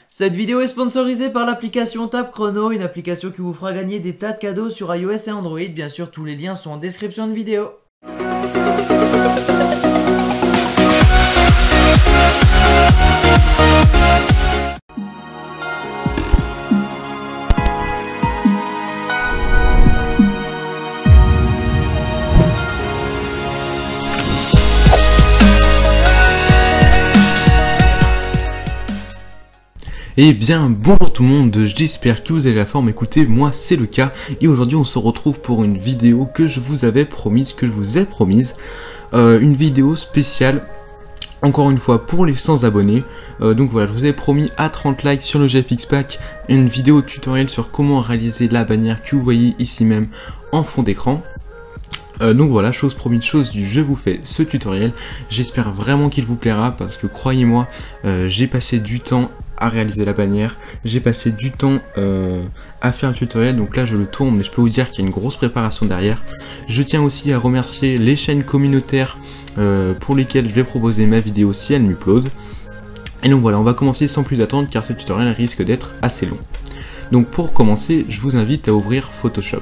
Cette vidéo est sponsorisée par l'application Tap Chrono, une application qui vous fera gagner des tas de cadeaux sur iOS et Android. Bien sûr, tous les liens sont en description de vidéo. Eh bien bonjour tout le monde, j'espère que vous avez la forme. Écoutez, moi c'est le cas et aujourd'hui on se retrouve pour une vidéo que je vous avais promise, une vidéo spéciale encore une fois pour les 100 abonnés. Donc voilà, je vous avais promis à 30 likes sur le GFX Pack une vidéo tutoriel sur comment réaliser la bannière que vous voyez ici même en fond d'écran. Donc voilà, chose promise, chose due, je vous fais ce tutoriel. J'espère vraiment qu'il vous plaira parce que croyez-moi, j'ai passé du temps à réaliser la bannière, j'ai passé du temps à faire le tutoriel, donc là je le tourne, mais je peux vous dire qu'il y a une grosse préparation derrière. Je tiens aussi à remercier les chaînes communautaires pour lesquelles je vais proposer ma vidéo si elle m'upload. Et donc voilà, on va commencer sans plus attendre car ce tutoriel risque d'être assez long. Donc pour commencer, je vous invite à ouvrir Photoshop.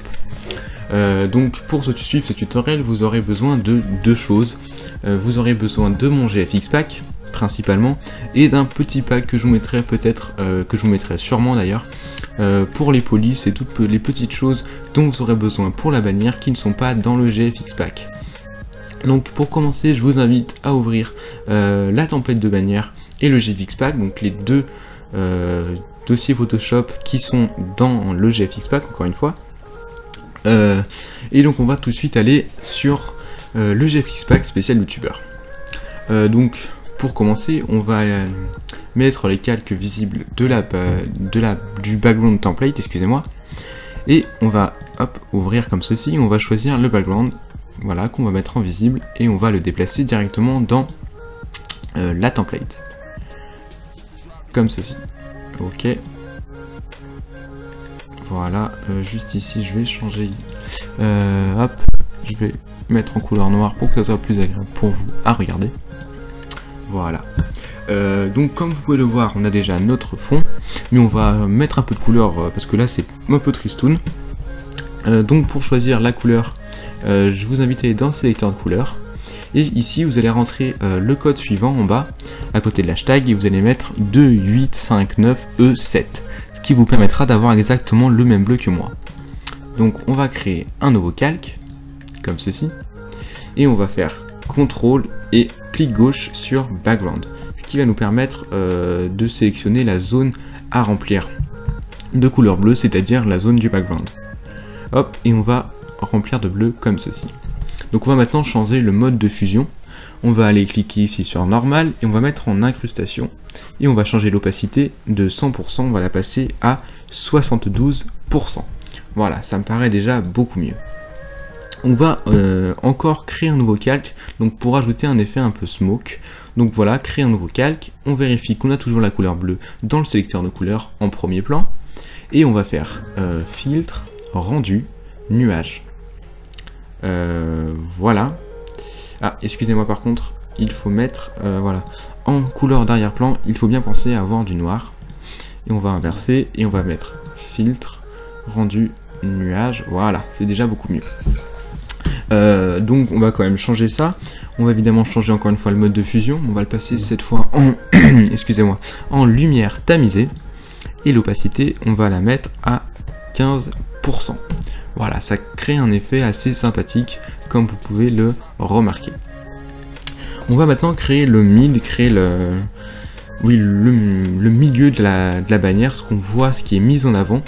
Donc pour suivre ce tutoriel, vous aurez besoin de deux choses. Vous aurez besoin de mon GFX Pack principalement et d'un petit pack que je vous mettrai peut-être, que je vous mettrai sûrement d'ailleurs, pour les polices et toutes les petites choses dont vous aurez besoin pour la bannière qui ne sont pas dans le GFX Pack. Donc pour commencer, je vous invite à ouvrir la template de bannière et le GFX Pack, donc les deux dossiers Photoshop qui sont dans le GFX Pack encore une fois. Et donc on va tout de suite aller sur le GFX Pack spécial youtubeur. Donc pour commencer, on va mettre les calques visibles du background template, excusez-moi, et on va ouvrir comme ceci. On va choisir le background, voilà, qu'on va mettre en visible et on va le déplacer directement dans la template, comme ceci. Ok. Voilà, juste ici, je vais changer. Je vais mettre en couleur noire pour que ça soit plus agréable pour vous à regarder. Voilà. Donc comme vous pouvez le voir, on a déjà notre fond, mais on va mettre un peu de couleur parce que là c'est un peu tristoun. Donc pour choisir la couleur, je vous invite à aller dans le sélecteur de couleurs. Et ici vous allez rentrer le code suivant en bas, à côté de l'hashtag, et vous allez mettre 2859E7. Ce qui vous permettra d'avoir exactement le même bleu que moi. Donc on va créer un nouveau calque, comme ceci, et on va faire CTRL et clic gauche sur Background, ce qui va nous permettre de sélectionner la zone à remplir de couleur bleue, c'est-à-dire la zone du background. Hop, et on va remplir de bleu comme ceci. Donc on va maintenant changer le mode de fusion. On va aller cliquer ici sur normal et on va mettre en incrustation et on va changer l'opacité de 100%, on va la passer à 72%. Voilà, ça me paraît déjà beaucoup mieux. On va encore créer un nouveau calque, donc pour ajouter un effet un peu smoke. Donc voilà, créer un nouveau calque, on vérifie qu'on a toujours la couleur bleue dans le sélecteur de couleurs en premier plan et on va faire filtre, rendu, nuage. Voilà. Ah, excusez-moi, par contre, il faut mettre, voilà, en couleur d'arrière-plan, il faut bien penser à avoir du noir. Et on va inverser, et on va mettre filtre, rendu, nuage, voilà, c'est déjà beaucoup mieux. Donc on va quand même changer ça. On va évidemment changer encore une fois le mode de fusion. On va le passer cette fois en, excusez-moi, en lumière tamisée. Et l'opacité, on va la mettre à 15%. Voilà, ça crée un effet assez sympathique, comme vous pouvez le remarquer. On va maintenant créer le mid, le milieu de la bannière, ce qu'on voit, ce qui est mis en avant.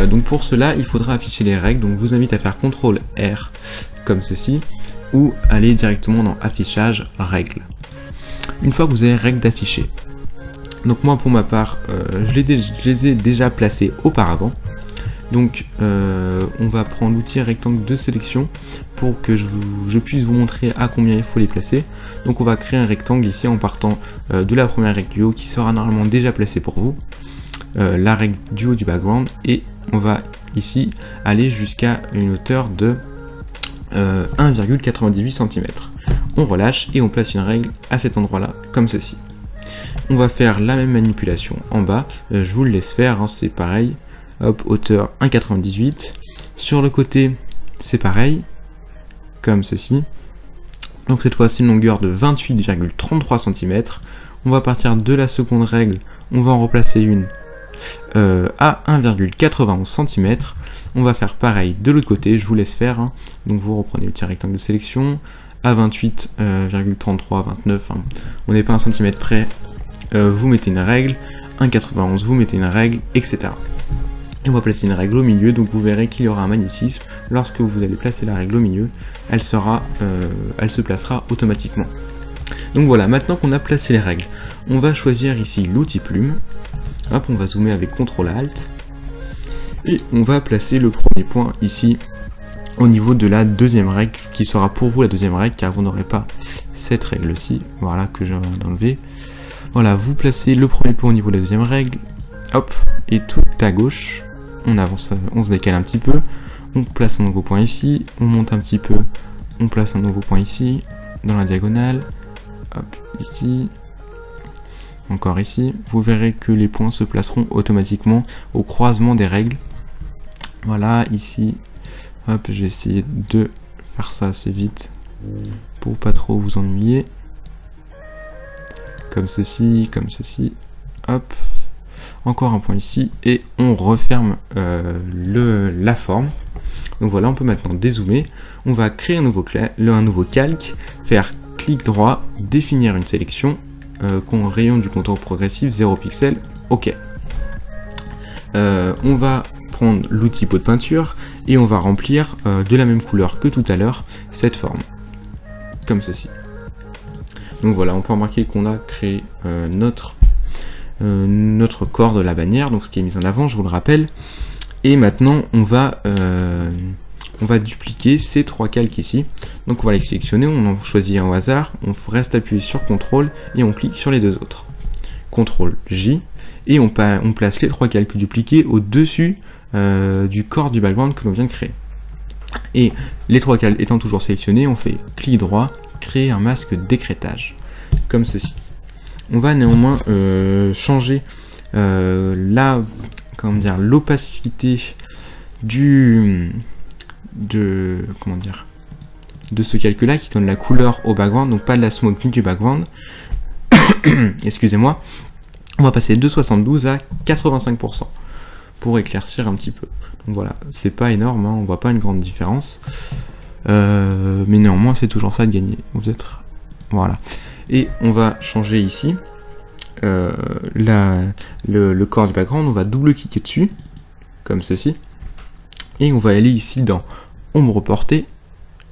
Donc pour cela, il faudra afficher les règles. Donc je vous invite à faire CTRL R, comme ceci, ou aller directement dans Affichage, Règles. Une fois que vous avez règles d'afficher. Donc moi, pour ma part, je les ai déjà placées auparavant. Donc on va prendre l'outil rectangle de sélection pour que je puisse vous montrer à combien il faut les placer. Donc on va créer un rectangle ici en partant de la première règle du haut qui sera normalement déjà placée pour vous, la règle du haut du background, et on va ici aller jusqu'à une hauteur de 1,98 cm. On relâche et on place une règle à cet endroit là comme ceci. On va faire la même manipulation en bas, je vous le laisse faire, hein, c'est pareil. Hop, hauteur 1,98. Sur le côté, c'est pareil, comme ceci. Donc cette fois-ci une longueur de 28,33 cm. On va partir de la seconde règle, on va en replacer une à 1,91 cm. On va faire pareil de l'autre côté, je vous laisse faire, hein. Donc vous reprenez le petit rectangle de sélection, à 28,33, 29, hein. On n'est pas un centimètre près, vous mettez une règle, 1,91 vous mettez une règle, etc. Et on va placer une règle au milieu, donc vous verrez qu'il y aura un magnétisme. Lorsque vous allez placer la règle au milieu, elle se placera automatiquement. Donc voilà, maintenant qu'on a placé les règles, on va choisir ici l'outil plume. Hop, on va zoomer avec CTRL ALT. Et on va placer le premier point ici, au niveau de la deuxième règle, qui sera pour vous la deuxième règle, car vous n'aurez pas cette règle-ci, voilà, que je viens d'enlever. Voilà, vous placez le premier point au niveau de la deuxième règle, hop, et tout à gauche, on avance, on se décale un petit peu, on place un nouveau point ici, on monte un petit peu, on place un nouveau point ici, dans la diagonale, hop, ici, encore ici, vous verrez que les points se placeront automatiquement au croisement des règles. Voilà, ici, hop, je vais essayer de faire ça assez vite pour pas trop vous ennuyer. Comme ceci, hop, encore un point ici, et on referme la forme. Donc voilà, on peut maintenant dézoomer. On va créer un nouveau calque, faire clic droit, définir une sélection, rayon du contour progressif, 0 pixels, ok. On va prendre l'outil pot de peinture et on va remplir de la même couleur que tout à l'heure cette forme, comme ceci. Donc voilà, on peut remarquer qu'on a créé notre corps de la bannière, donc ce qui est mis en avant, je vous le rappelle. Et maintenant, on va dupliquer ces trois calques ici. Donc on va les sélectionner, on en choisit un au hasard, on reste appuyé sur CTRL et on clique sur les deux autres. CTRL J, et on place les trois calques dupliqués au-dessus du corps du background que l'on vient de créer. Et les trois calques étant toujours sélectionnés, on fait clic droit, créer un masque d'écrêtage, comme ceci. On va néanmoins changer l'opacité de ce calque-là qui donne la couleur au background, donc pas de la smoke ni du background. Excusez-moi. On va passer de 72 à 85% pour éclaircir un petit peu. Donc voilà, c'est pas énorme, hein, on voit pas une grande différence. Mais néanmoins c'est toujours ça de gagner, voilà. Et on va changer ici le corps du background, on va double-cliquer dessus, comme ceci, et on va aller ici dans ombre portée,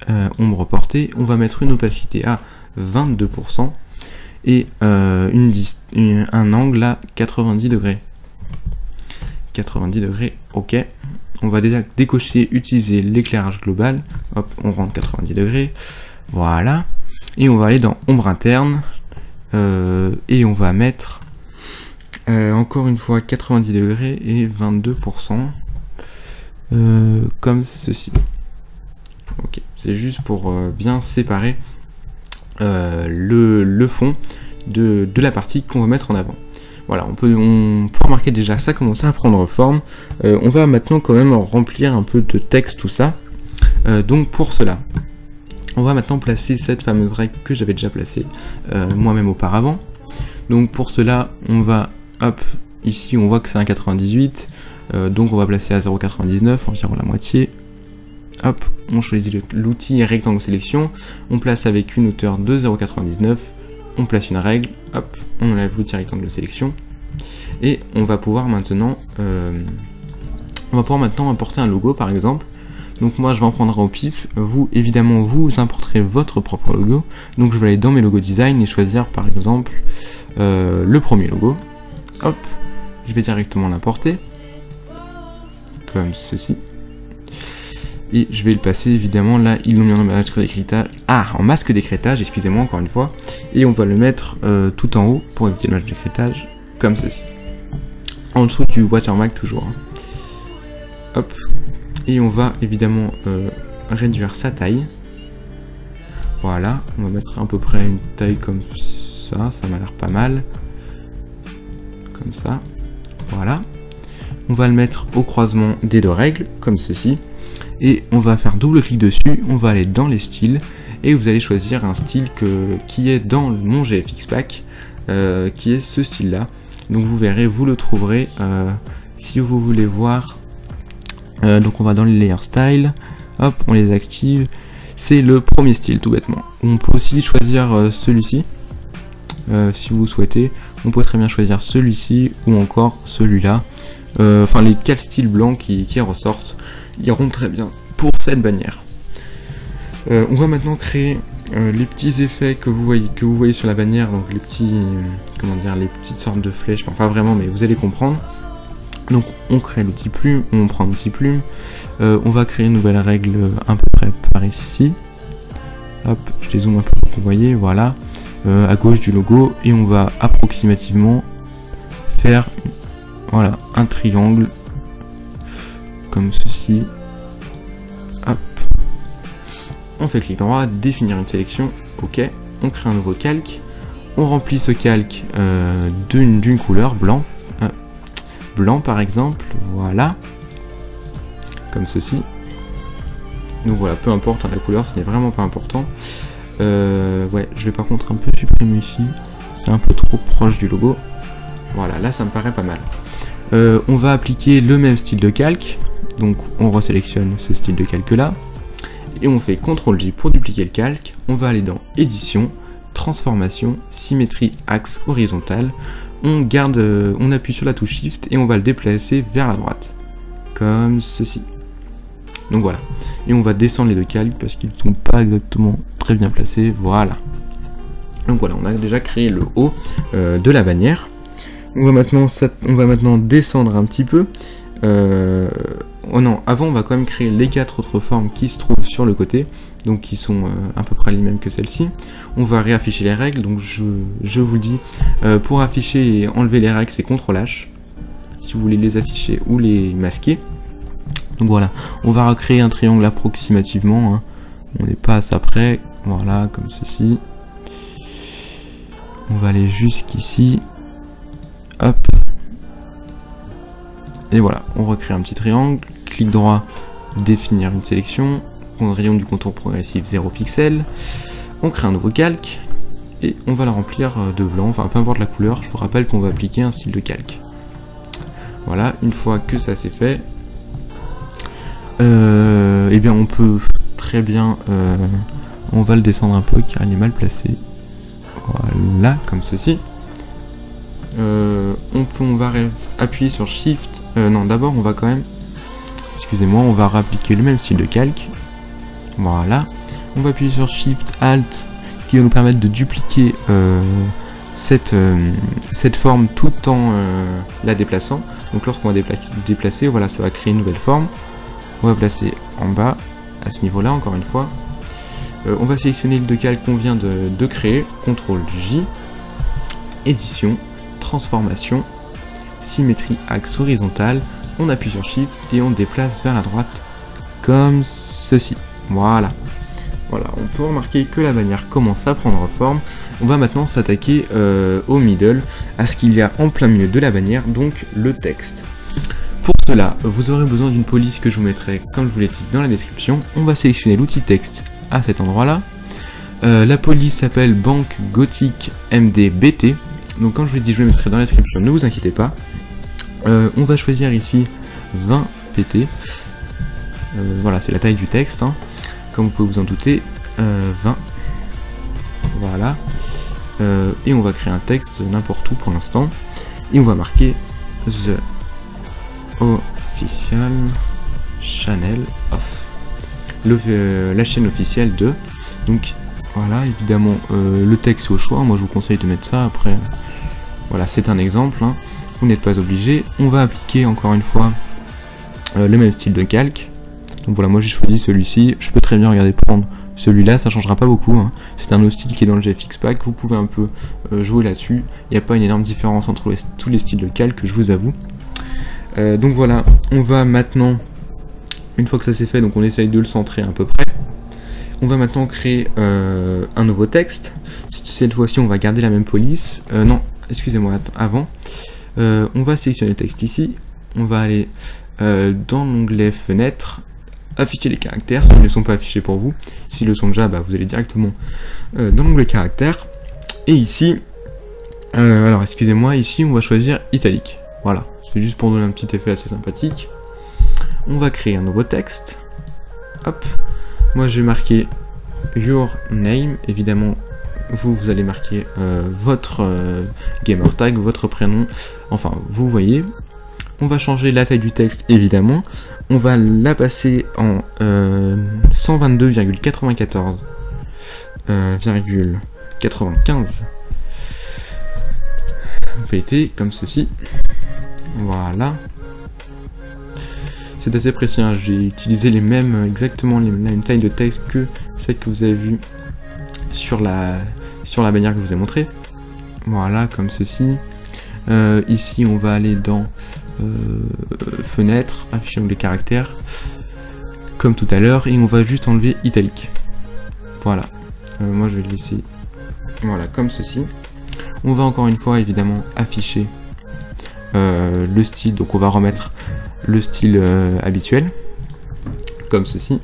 on va mettre une opacité à 22%, et un angle à 90 degrés. 90 degrés, ok. On va déjà décocher, utiliser l'éclairage global. Hop, on rentre 90 degrés. Voilà. Et on va aller dans ombre interne. Et on va mettre encore une fois 90 degrés et 22%. Comme ceci. Ok, c'est juste pour bien séparer le fond de la partie qu'on va mettre en avant. Voilà, on peut remarquer déjà ça commence à prendre forme. On va maintenant quand même remplir un peu de texte, tout ça. Donc pour cela, on va maintenant placer cette fameuse règle que j'avais déjà placée moi-même auparavant. Donc pour cela, on va, hop, ici on voit que c'est un 98, donc on va placer à 0,99, environ la moitié. Hop, on choisit l'outil rectangle sélection, on place avec une hauteur de 0,99, on place une règle, hop, on enlève l'outil rectangle de sélection, et on va pouvoir maintenant importer un logo par exemple. Donc moi je vais en prendre au pif, vous évidemment vous importerez votre propre logo, donc je vais aller dans mes logos design et choisir par exemple le premier logo, hop, je vais directement l'importer, comme ceci. Et je vais le passer évidemment, là ils l'ont mis en masque d'écrêtage, en masque d'écrêtage, excusez-moi encore une fois, et on va le mettre tout en haut pour éviter le masque d'écrêtage, comme ceci. En dessous du watermark toujours. Hop, et on va évidemment réduire sa taille. Voilà, on va mettre à peu près une taille comme ça, ça m'a l'air pas mal. comme ça, voilà. On va le mettre au croisement des deux règles, comme ceci, et on va faire double clic dessus, on va aller dans les styles, et vous allez choisir un style qui est dans mon GFX Pack, qui est ce style là. Donc vous verrez, vous le trouverez si vous voulez voir. Donc on va dans les layer style, hop, on les active. C'est le premier style tout bêtement. On peut aussi choisir celui-ci si vous souhaitez. On peut très bien choisir celui-ci ou encore celui-là. Enfin les 4 styles blancs qui ressortent iront très bien pour cette bannière. On va maintenant créer les petits effets que vous voyez sur la bannière, donc les petits, comment dire, les petites sortes de flèches, enfin pas vraiment, mais vous allez comprendre. Donc on crée l'outil plume, on prend l'outil plume, on va créer une nouvelle règle à peu près par ici. Hop, je les zoome un peu pour que vous voyez, voilà, à gauche du logo, et on va approximativement faire, voilà, un triangle comme ceci. Hop, on fait clic droit, définir une sélection, ok, on crée un nouveau calque, on remplit ce calque d'une couleur blanc par exemple, voilà, comme ceci. Donc voilà, peu importe, hein, la couleur, ce n'est vraiment pas important. Ouais, je vais par contre un peu supprimer ici, c'est un peu trop proche du logo. Voilà, là ça me paraît pas mal. On va appliquer le même style de calque, donc on resélectionne ce style de calque là, et on fait CTRL-J pour dupliquer le calque. On va aller dans Édition, Transformation, Symétrie, Axe horizontal. On appuie sur la touche Shift et on va le déplacer vers la droite, comme ceci. Donc voilà, et on va descendre les deux calques parce qu'ils ne sont pas exactement très bien placés, voilà. Donc voilà, on a déjà créé le haut de la bannière. On va maintenant descendre un petit peu. Oh non, avant on va quand même créer les 4 autres formes qui se trouvent sur le côté, donc qui sont à peu près les mêmes que celle-ci. On va réafficher les règles, donc je vous le dis, pour afficher et enlever les règles c'est CTRL-H, si vous voulez les afficher ou les masquer. Donc voilà, on va recréer un triangle approximativement, hein. On n'est pas à ça près, voilà, comme ceci. On va aller jusqu'ici, hop. Et voilà, on recrée un petit triangle, clic droit, définir une sélection, rayon du contour progressif 0 pixels, on crée un nouveau calque, et on va la remplir de blanc, enfin peu importe la couleur, je vous rappelle qu'on va appliquer un style de calque. Voilà, une fois que ça c'est fait, et bien on peut très bien, on va le descendre un peu car il est mal placé, voilà, comme ceci. On va appuyer sur Shift, non d'abord on va quand même, excusez-moi, on va réappliquer le même style de calque, voilà, on va appuyer sur Shift Alt qui va nous permettre de dupliquer cette forme tout en la déplaçant. Donc lorsqu'on va déplacer, voilà, ça va créer une nouvelle forme. On va placer en bas, à ce niveau là encore une fois, on va sélectionner le calque qu'on vient de créer, CTRL-J, Édition, Transformation, Symétrie, Axe horizontal, on appuie sur Shift et on déplace vers la droite, comme ceci. Voilà. Voilà, on peut remarquer que la bannière commence à prendre forme. On va maintenant s'attaquer au middle, à ce qu'il y a en plein milieu de la bannière, donc le texte. Pour cela, vous aurez besoin d'une police que je vous mettrai, comme je vous l'ai dit, dans la description. On va sélectionner l'outil texte à cet endroit-là. La police s'appelle Banque Gothic MDBT. Donc comme je vous l'ai dit, je le mettrai dans la description, ne vous inquiétez pas. On va choisir ici 20 pt. Voilà, c'est la taille du texte, hein. Comme vous pouvez vous en douter, 20. Voilà. Et on va créer un texte n'importe où pour l'instant. Et on va marquer The Official Channel of. La chaîne officielle de. Donc voilà, évidemment, le texte au choix. Moi je vous conseille de mettre ça. Après, voilà, c'est un exemple, hein. Vous n'êtes pas obligé. On va appliquer encore une fois le même style de calque. Donc voilà, moi j'ai choisi celui-ci. Je peux très bien regarder prendre celui-là, ça changera pas beaucoup, hein. C'est un autre style qui est dans le GFX Pack. Vous pouvez un peu jouer là-dessus. Il n'y a pas une énorme différence entre tous les styles de calque, je vous avoue. Donc voilà, on va maintenant, une fois que ça c'est fait, donc on essaye de le centrer à peu près. On va maintenant créer un nouveau texte. Cette fois-ci, on va garder la même police. Non, excusez-moi, avant. On va sélectionner le texte ici, on va aller dans l'onglet fenêtre, afficher les caractères s'ils ne sont pas affichés pour vous. S'ils le sont déjà, vous allez directement dans l'onglet caractères. Et ici, alors excusez-moi, ici on va choisir italique. Voilà, c'est juste pour donner un petit effet assez sympathique. On va créer un nouveau texte. Hop, moi je vais marquer your name. Évidemment, vous allez marquer votre gamer tag, votre prénom. Enfin, vous voyez. On va changer la taille du texte, évidemment. On va la passer en 122,94,95 pt, comme ceci. Voilà. C'est assez précis, hein. J'ai utilisé exactement la même taille de texte que celle que vous avez vue sur la bannière que je vous ai montré. Voilà, comme ceci. Ici, on va aller dans fenêtre, afficher les caractères, comme tout à l'heure, et on va juste enlever italique. Voilà. Moi, je vais le laisser. Voilà, comme ceci. On va encore une fois, évidemment, afficher le style. Donc, on va remettre le style habituel, comme ceci.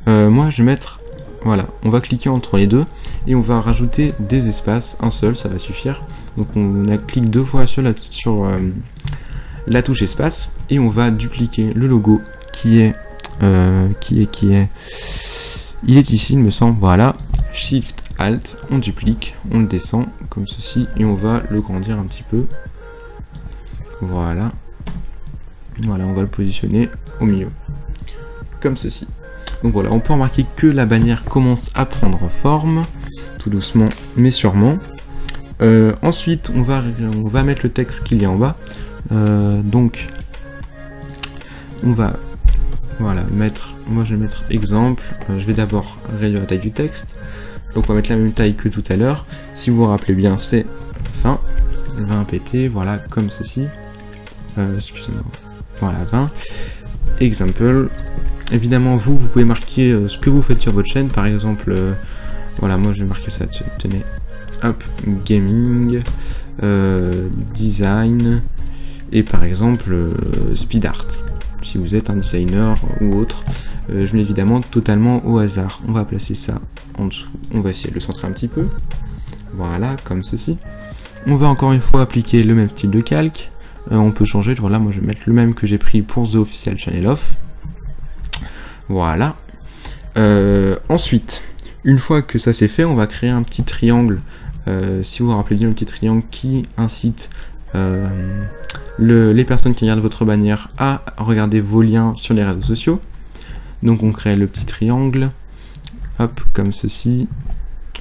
Moi, je vais mettre. Voilà, on va cliquer entre les deux et on va rajouter des espaces, un seul, ça va suffire. Donc on clique deux fois sur la touche espace et on va dupliquer le logo qui est il est ici, il me semble. Voilà, Shift Alt, on duplique, on le descend comme ceci et on va le grandir un petit peu. Voilà, voilà, on va le positionner au milieu, comme ceci. Donc voilà, on peut remarquer que la bannière commence à prendre forme, tout doucement mais sûrement. Ensuite, on va mettre le texte qu'il y a en bas. Donc, on va mettre, moi je vais mettre exemple. Je vais d'abord réduire la taille du texte. Donc on va mettre la même taille que tout à l'heure. Si vous vous rappelez bien, c'est 20 pt, voilà, comme ceci. Excusez-moi, voilà, 20. Exemple. Évidemment, vous pouvez marquer ce que vous faites sur votre chaîne. Par exemple, voilà, moi je vais marquer ça, tenez, hop, gaming, design, et par exemple, speed art. Si vous êtes un designer ou autre, je mets évidemment totalement au hasard. On va placer ça en dessous. On va essayer de le centrer un petit peu. Voilà, comme ceci. On va encore une fois appliquer le même style de calque. On peut changer, voilà, moi je vais mettre le même que j'ai pris pour The Official Channel Off. Voilà. Ensuite, une fois que ça c'est fait, on va créer un petit triangle. Si vous vous rappelez bien, le petit triangle qui incite les personnes qui regardent votre bannière à regarder vos liens sur les réseaux sociaux. Donc on crée le petit triangle. Hop, comme ceci.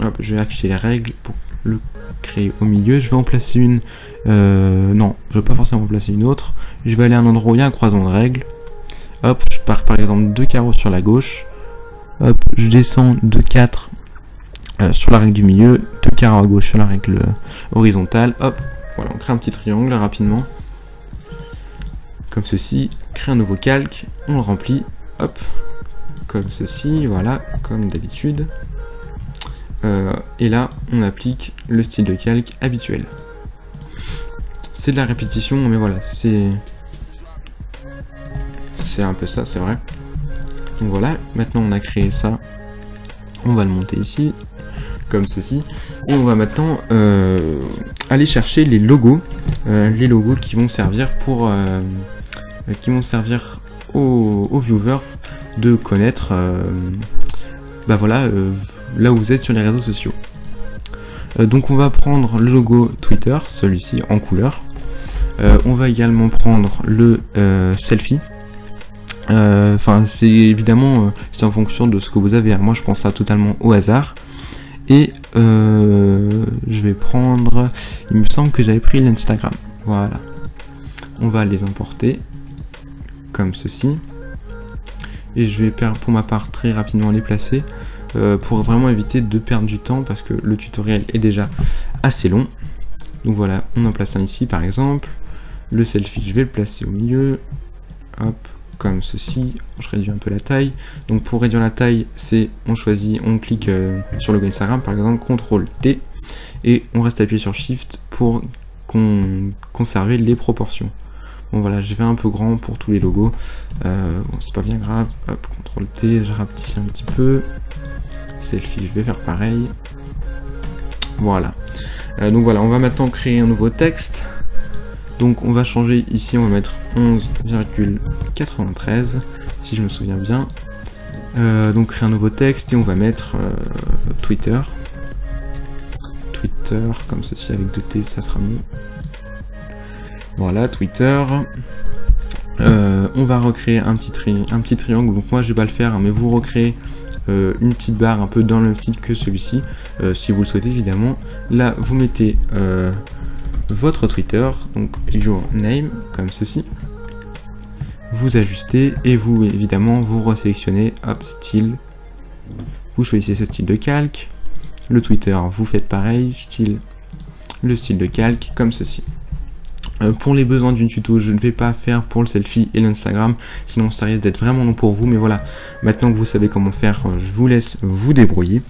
Hop, je vais afficher les règles pour le créer au milieu. Je vais en placer une. Non, je ne veux pas forcément en placer une autre. Je vais aller à un endroit où il y a un croisement de règles. Hop, je pars par exemple 2 carreaux sur la gauche. Hop, je descends de 4 sur la règle du milieu, 2 carreaux à gauche sur la règle horizontale. Hop, voilà, on crée un petit triangle rapidement. Comme ceci, crée un nouveau calque, on le remplit. Hop, comme ceci, voilà, comme d'habitude. Et là, on applique le style de calque habituel. C'est de la répétition, mais voilà, c'est un peu ça, c'est vrai. Donc voilà, maintenant on a créé ça, on va le monter ici, comme ceci, et on va maintenant aller chercher les logos qui vont servir pour aux viewers de connaître voilà, là où vous êtes sur les réseaux sociaux. Donc on va prendre le logo Twitter, celui-ci en couleur. On va également prendre le selfie. Enfin, c'est évidemment c'est en fonction de ce que vous avez. Moi, je prends ça totalement au hasard. Et je vais prendre. Il me semble que j'avais pris l'Instagram. Voilà. On va les importer comme ceci. Et je vais pour ma part très rapidement les placer pour vraiment éviter de perdre du temps parce que le tutoriel est déjà assez long. Donc voilà, on en place un ici par exemple. Le selfie, je vais le placer au milieu. Hop. Comme ceci, je réduis un peu la taille. Donc pour réduire la taille, c'est on clique sur le logo Instagram par exemple, CTRL T, et on reste appuyé sur Shift pour conserver les proportions. Bon voilà, j'ai fait un peu grand pour tous les logos. Bon, c'est pas bien grave. Hop, CTRL T, je rapetissis un petit peu. Selfie, je vais faire pareil. Voilà. Donc voilà, on va maintenant créer un nouveau texte. Donc on va changer ici, on va mettre 11,93 si je me souviens bien. Donc créer un nouveau texte et on va mettre Twitter. Twitter, comme ceci avec 2 T, ça sera mieux. Voilà, Twitter. On va recréer un petit triangle. Donc moi je vais pas le faire, hein, mais vous recréez une petite barre un peu dans le même style que celui-ci, si vous le souhaitez évidemment. Là vous mettez votre Twitter, donc your name, comme ceci. Vous ajustez et vous évidemment vous resélectionnez, hop, style. Vous choisissez ce style de calque. Le Twitter, vous faites pareil, style, le style de calque, comme ceci. Pour les besoins d'une tuto, je ne vais pas faire pour le selfie et l'Instagram, sinon ça risque d'être vraiment long pour vous, mais voilà, maintenant que vous savez comment faire, je vous laisse vous débrouiller.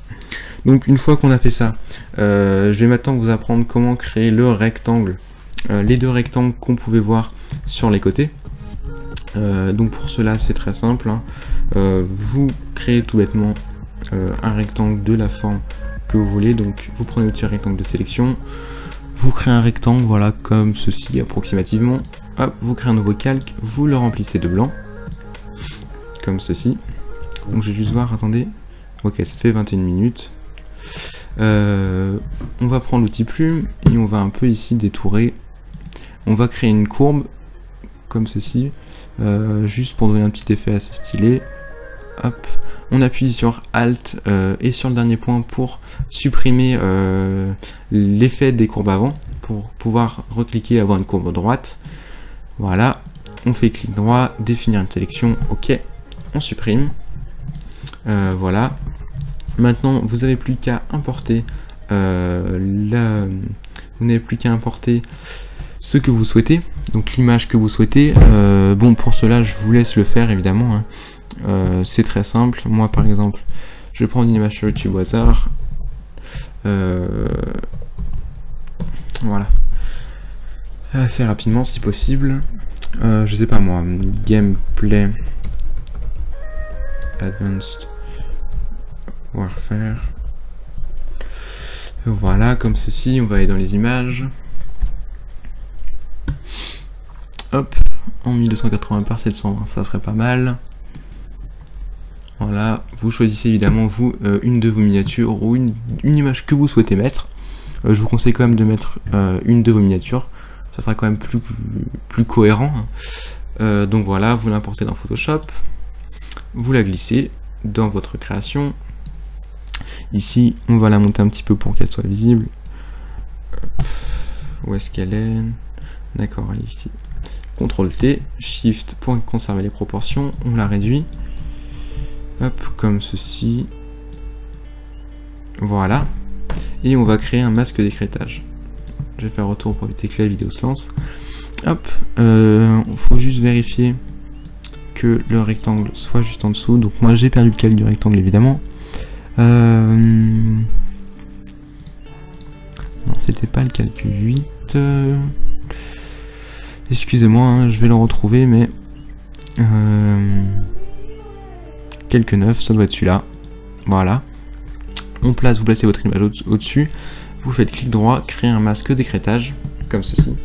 Donc une fois qu'on a fait ça, je vais maintenant vous apprendre comment créer le rectangle, les deux rectangles qu'on pouvait voir sur les côtés. Donc pour cela c'est très simple, hein. Vous créez tout bêtement un rectangle de la forme que vous voulez, donc vous prenez votre rectangle de sélection, vous créez un rectangle, voilà, comme ceci approximativement, hop, vous créez un nouveau calque, vous le remplissez de blanc, comme ceci. Donc je vais juste voir, attendez, ok, ça fait 21 minutes. On va prendre l'outil plume et on va un peu ici détourer. On va créer une courbe, comme ceci, juste pour donner un petit effet assez stylé. Hop, on appuie sur Alt et sur le dernier point pour supprimer l'effet des courbes avant, pour pouvoir recliquer et avoir une courbe droite. Voilà, on fait clic droit, définir une sélection, ok, on supprime. Voilà, maintenant vous n'avez plus qu'à importer ce que vous souhaitez, donc l'image que vous souhaitez. Bon, pour cela je vous laisse le faire évidemment, hein. C'est très simple. Moi par exemple je vais prendre une image sur YouTube au hasard, voilà, assez rapidement si possible. Je sais pas moi, gameplay advanced warfare, voilà, comme ceci. On va aller dans les images, hop, en 1280 par 720, ça serait pas mal. Voilà, vous choisissez évidemment vous une de vos miniatures ou une image que vous souhaitez mettre. Je vous conseille quand même de mettre une de vos miniatures, ça sera quand même plus cohérent, hein. Donc voilà, vous l'importez dans Photoshop, vous la glissez dans votre création. Ici, on va la monter un petit peu pour qu'elle soit visible. Où est-ce qu'elle est? D'accord, elle est ici. CTRL T, Shift pour conserver les proportions, on la réduit. Hop, comme ceci. Voilà. Et on va créer un masque d'écrêtage. Je vais faire retour pour éviter que la vidéo se lance. Hop, faut juste vérifier que le rectangle soit juste en dessous. Donc moi j'ai perdu le calque du rectangle évidemment. Non, c'était pas le calque 8. Excusez-moi, hein, je vais le retrouver, mais calque 9, ça doit être celui-là. Voilà. Vous placez votre image au-dessus. Vous faites clic droit, créer un masque d'écrêtage, comme ceci.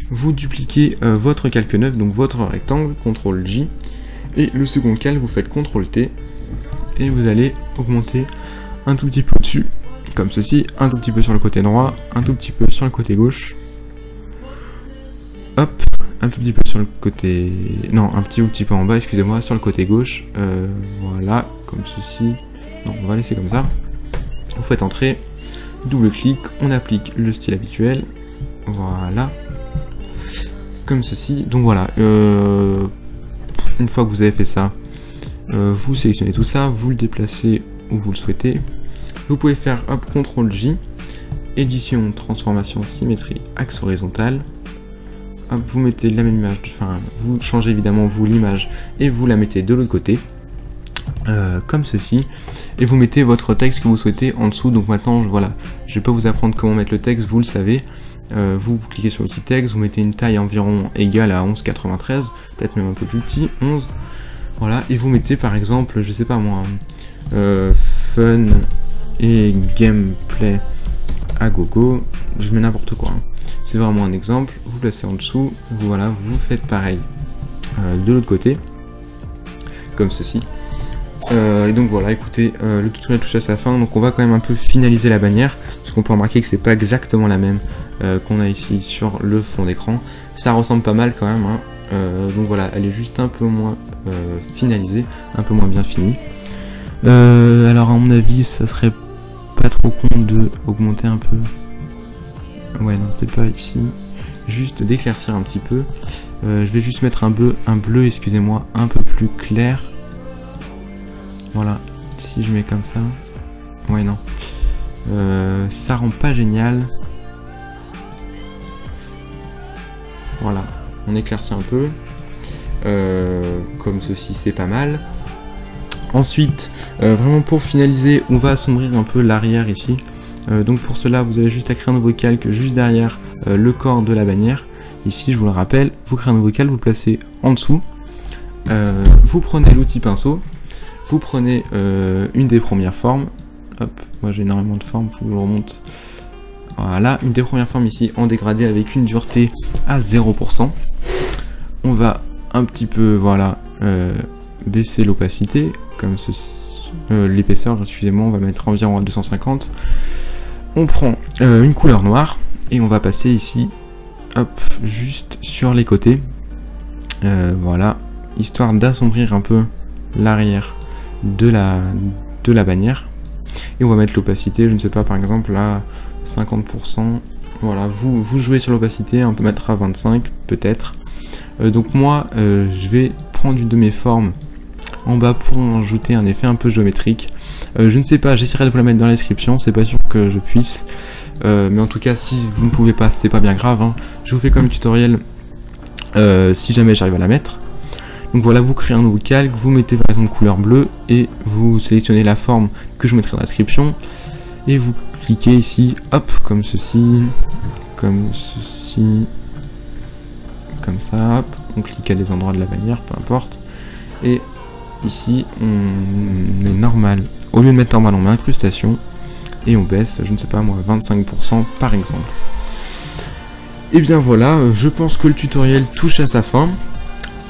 Vous dupliquez votre calque 9, donc votre rectangle, CTRL J. Et le second calque, vous faites CTRL T. Et vous allez augmenter un tout petit peu au-dessus, comme ceci. Un tout petit peu sur le côté droit, un tout petit peu sur le côté gauche. Hop, un tout petit peu sur le côté... Non, un petit peu en bas, excusez-moi, sur le côté gauche. Voilà, comme ceci. Non, on va laisser comme ça. Vous faites entrer, double-clic, on applique le style habituel. Voilà. Comme ceci. Donc voilà, une fois que vous avez fait ça, vous sélectionnez tout ça, vous le déplacez où vous le souhaitez. Vous pouvez faire hop, CTRL J, édition, transformation, symétrie, axe horizontal. Hop, vous mettez la même image, enfin vous changez évidemment vous l'image et vous la mettez de l'autre côté, comme ceci, et vous mettez votre texte que vous souhaitez en dessous. Donc maintenant voilà, je vais pas vous apprendre comment mettre le texte, vous le savez. vous cliquez sur l'outil texte, vous mettez une taille environ égale à 11,93, peut-être même un peu plus petit, 11. Voilà, et vous mettez par exemple, je sais pas moi, fun et gameplay à gogo, je mets n'importe quoi. Hein. C'est vraiment un exemple, vous placez en dessous, voilà, vous faites pareil de l'autre côté, comme ceci. Et donc voilà, écoutez, le tutoriel touche à sa fin, donc on va quand même un peu finaliser la bannière, parce qu'on peut remarquer que c'est pas exactement la même qu'on a ici sur le fond d'écran. Ça ressemble pas mal quand même, hein. Donc voilà, elle est juste un peu moins finalisée, un peu moins bien finie. Alors à mon avis, ça serait pas trop con de augmenter un peu. Ouais, non, peut-être pas ici. Juste d'éclaircir un petit peu. Je vais juste mettre un bleu, excusez-moi, un peu plus clair. Voilà, si je mets comme ça. Ouais, non. Ça rend pas génial. Voilà, on éclaircit un peu. Comme ceci, c'est pas mal. Ensuite, vraiment pour finaliser, on va assombrir un peu l'arrière ici. Donc pour cela, vous avez juste à créer un nouveau calque juste derrière le corps de la bannière. Ici, je vous le rappelle, vous créez un nouveau calque, vous le placez en dessous. Vous prenez l'outil pinceau. Vous prenez une des premières formes. Hop, moi j'ai énormément de formes, faut que je le remonte. Voilà, une des premières formes ici en dégradé avec une dureté à 0%. On va un petit peu, voilà, baisser l'opacité, comme ceci. L'épaisseur, excusez-moi, on va mettre environ à 250. On prend une couleur noire et on va passer ici, hop, juste sur les côtés. Voilà, histoire d'assombrir un peu l'arrière de la bannière. Et on va mettre l'opacité, je ne sais pas, par exemple à 50%. Voilà, vous jouez sur l'opacité, on peut mettre à 25 peut-être. Donc moi, je vais prendre une de mes formes en bas pour en ajouter un effet un peu géométrique. Je ne sais pas, j'essaierai de vous la mettre dans la description, c'est pas sûr que je puisse. Mais en tout cas, si vous ne pouvez pas, c'est pas bien grave. Hein. Je vous fais comme tutoriel si jamais j'arrive à la mettre. Donc voilà, vous créez un nouveau calque, vous mettez par exemple couleur bleue et vous sélectionnez la forme que je mettrai dans la description. Et vous cliquez ici, hop, comme ceci, comme ça, hop. On clique à des endroits de la bannière, peu importe. Et ici, on est normal. Au lieu de mettre normal, on met incrustation. Et on baisse, je ne sais pas moi, 25% par exemple. Et bien voilà, je pense que le tutoriel touche à sa fin.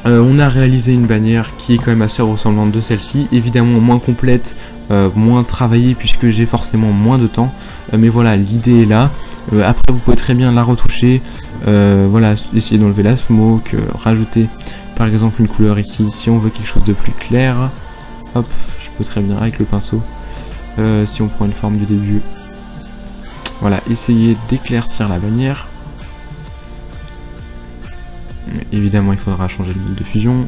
On a réalisé une bannière qui est quand même assez ressemblante de celle-ci, évidemment moins complète, moins travaillée puisque j'ai forcément moins de temps, mais voilà, l'idée est là. Après vous pouvez très bien la retoucher, voilà, essayer d'enlever la smoke, rajouter par exemple une couleur ici, si on veut quelque chose de plus clair, hop, je peux très bien avec le pinceau, si on prend une forme du début, voilà, essayer d'éclaircir la bannière. Évidemment il faudra changer le mode de fusion,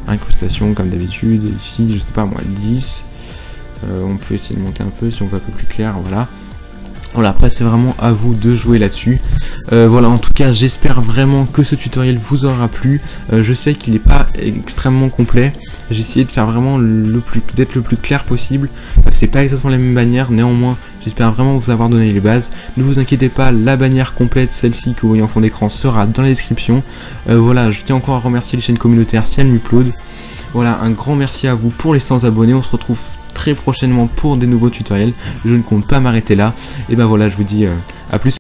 incrustation comme d'habitude, ici je sais pas moi 10, on peut essayer de monter un peu si on veut un peu plus clair, voilà. Voilà, après c'est vraiment à vous de jouer là-dessus. Voilà, en tout cas j'espère vraiment que ce tutoriel vous aura plu. Je sais qu'il n'est pas extrêmement complet, j'ai essayé de faire vraiment d'être le plus clair possible. C'est pas exactement la même bannière, néanmoins j'espère vraiment vous avoir donné les bases. Ne vous inquiétez pas, la bannière complète, celle-ci que vous voyez en fond d'écran, sera dans la description. Voilà, je tiens encore à remercier les chaînes communautaires si elles m'uploadent. Voilà, un grand merci à vous pour les 100 abonnés, on se retrouve très prochainement pour des nouveaux tutoriels, je ne compte pas m'arrêter là, et ben voilà, je vous dis à plus.